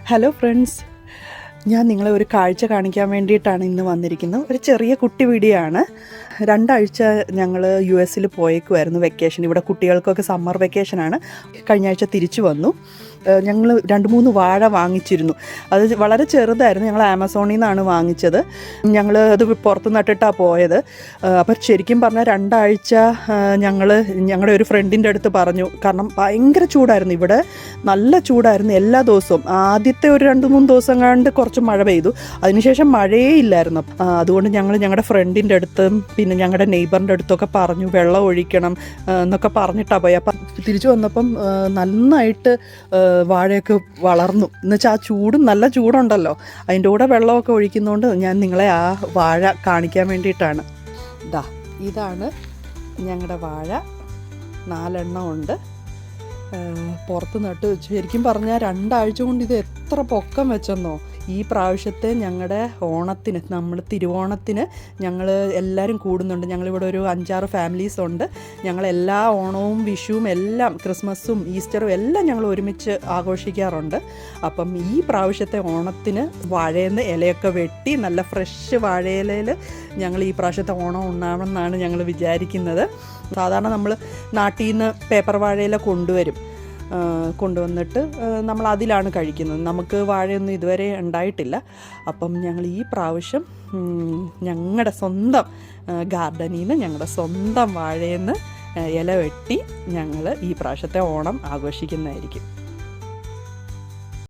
Hello friends, ഞാൻ നിങ്ങളെ ഒരു കാഴ്ച കാണിക്കാൻ വേണ്ടിയിട്ടാണ് ഇന്ന് വന്നിരിക്കുന്നത്. ഒരു ചെറിയ കുട്ടി വീഡിയോ ആണ്. 2 ആഴ്ച ഞങ്ങൾ US പോയേക്കുമായിരുന്നു വെക്കേഷൻ. ഇവിടെ കുട്ടികൾക്കൊക്കെ സമ്മർ വെക്കേഷനാണ്. കഴിഞ്ഞ ആഴ്ച തിരിച്ചു വന്നു. ഞങ്ങൾ 2-3 വാഴ വാങ്ങിച്ചിരുന്നു. അത് വളരെ ചെറുതായിരുന്നു. ഞങ്ങൾ ആമസോണിൽ നിന്നാണ് വാങ്ങിച്ചത്. ഞങ്ങൾ അത് പുറത്ത് നട്ടിട്ടാണ് പോയത്. അപ്പോൾ ശരിക്കും പറഞ്ഞാൽ 2 ആഴ്ച ഞങ്ങളുടെ ഒരു ഫ്രണ്ടിൻ്റെ അടുത്ത് പറഞ്ഞു. കാരണം ഭയങ്കര ചൂടായിരുന്നു. ഇവിടെ നല്ല ചൂടായിരുന്നു എല്ലാ ദിവസവും. ആദ്യത്തെ ഒരു 2-3 ദിവസം കണ്ട് കുറച്ച് മഴ പെയ്തു. അതിനുശേഷം മഴയേ ഇല്ലായിരുന്നു. അതുകൊണ്ട് ഞങ്ങൾ ഞങ്ങളുടെ ഫ്രണ്ടിൻ്റെ അടുത്തും പിന്നെ ഞങ്ങളുടെ നെയ്ബറിൻ്റെ അടുത്തൊക്കെ പറഞ്ഞു വെള്ളം ഒഴിക്കണം എന്നൊക്കെ പറഞ്ഞിട്ടാണ് പോയി. അപ്പം തിരിച്ചു വന്നപ്പം നന്നായിട്ട് വാഴയൊക്കെ വളർന്നു. എന്നുവെച്ചാൽ ആ ചൂടും നല്ല ചൂടുണ്ടല്ലോ, അതിൻ്റെ കൂടെ വെള്ളമൊക്കെ ഒഴിക്കുന്നതുകൊണ്ട് ഞാൻ നിങ്ങളെ ആ വാഴ കാണിക്കാൻ വേണ്ടിയിട്ടാണ്. ഇതാണ് ഞങ്ങളുടെ വാഴ. 4 എണ്ണം ഉണ്ട്. പുറത്ത് നട്ട് ശരിക്കും പറഞ്ഞാൽ 2 ആഴ്ച കൊണ്ട് ഇത് എത്ര പൊക്കം വെച്ചെന്നോ. ഈ പ്രാവശ്യത്തെ ഞങ്ങളുടെ ഓണത്തിന്, നമ്മൾ തിരുവോണത്തിന് ഞങ്ങൾ എല്ലാവരും കൂടുന്നുണ്ട്. ഞങ്ങളിവിടെ ഒരു 5-6 ഫാമിലീസ് ഉണ്ട്. ഞങ്ങളെല്ലാ ഓണവും വിഷുവും എല്ലാം ക്രിസ്മസും ഈസ്റ്ററും എല്ലാം ഞങ്ങൾ ഒരുമിച്ച് ആഘോഷിക്കാറുണ്ട്. അപ്പം ഈ പ്രാവശ്യത്തെ ഓണത്തിന് വാഴേന്ന് ഇലയൊക്കെ വെട്ടി നല്ല ഫ്രഷ് വാഴയിലയിൽ ഞങ്ങൾ ഈ പ്രാവശ്യത്തെ ഓണം ഉണ്ണാമെന്നാണ് ഞങ്ങൾ വിചാരിക്കുന്നത്. സാധാരണ നമ്മൾ നാട്ടിൽ നിന്ന് പേപ്പർ വാഴയില കൊണ്ടുവന്നിട്ട് നമ്മൾ അതിലാണ് കഴിക്കുന്നത്. നമുക്ക് വാഴയൊന്നും ഇതുവരെ ഉണ്ടായിട്ടില്ല. അപ്പം ഞങ്ങൾ ഈ പ്രാവശ്യം ഞങ്ങളുടെ സ്വന്തം ഗാർഡനിൽ നിന്ന് ഞങ്ങളുടെ സ്വന്തം വാഴയിൽ നിന്ന് ഇല വെട്ടി ഞങ്ങൾ ഈ പ്രാവശ്യത്തെ ഓണം ആഘോഷിക്കുന്നതായിരിക്കും.